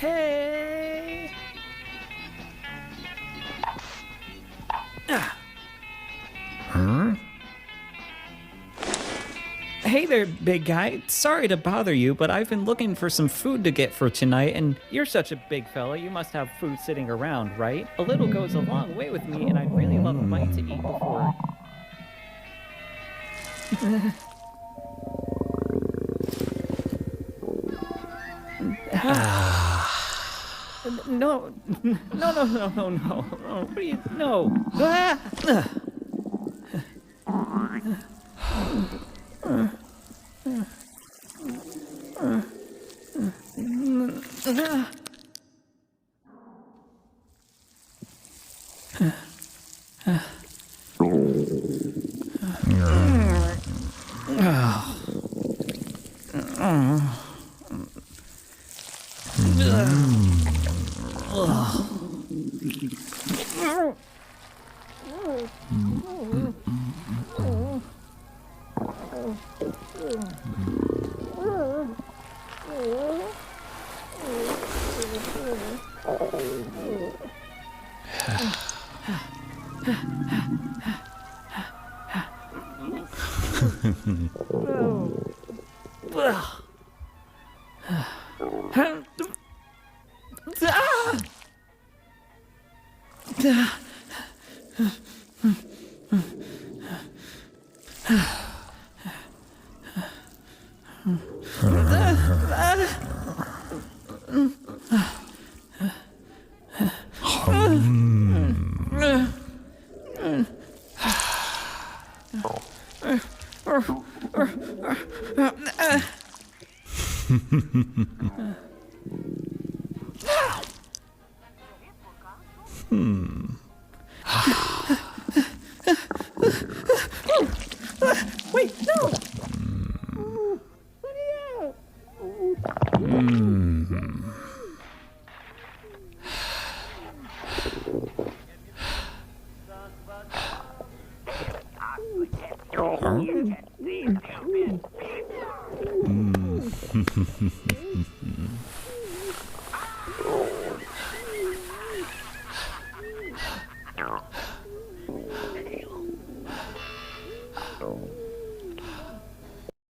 Hey! Huh? Hey there, big guy. Sorry to bother you, but I've been looking for some food to get for tonight, and you're such a big fella, you must have food sitting around, right? A little goes a long way with me, and I'd really love a bite to eat before... No, no. What are you... No. Wait, no! Huh?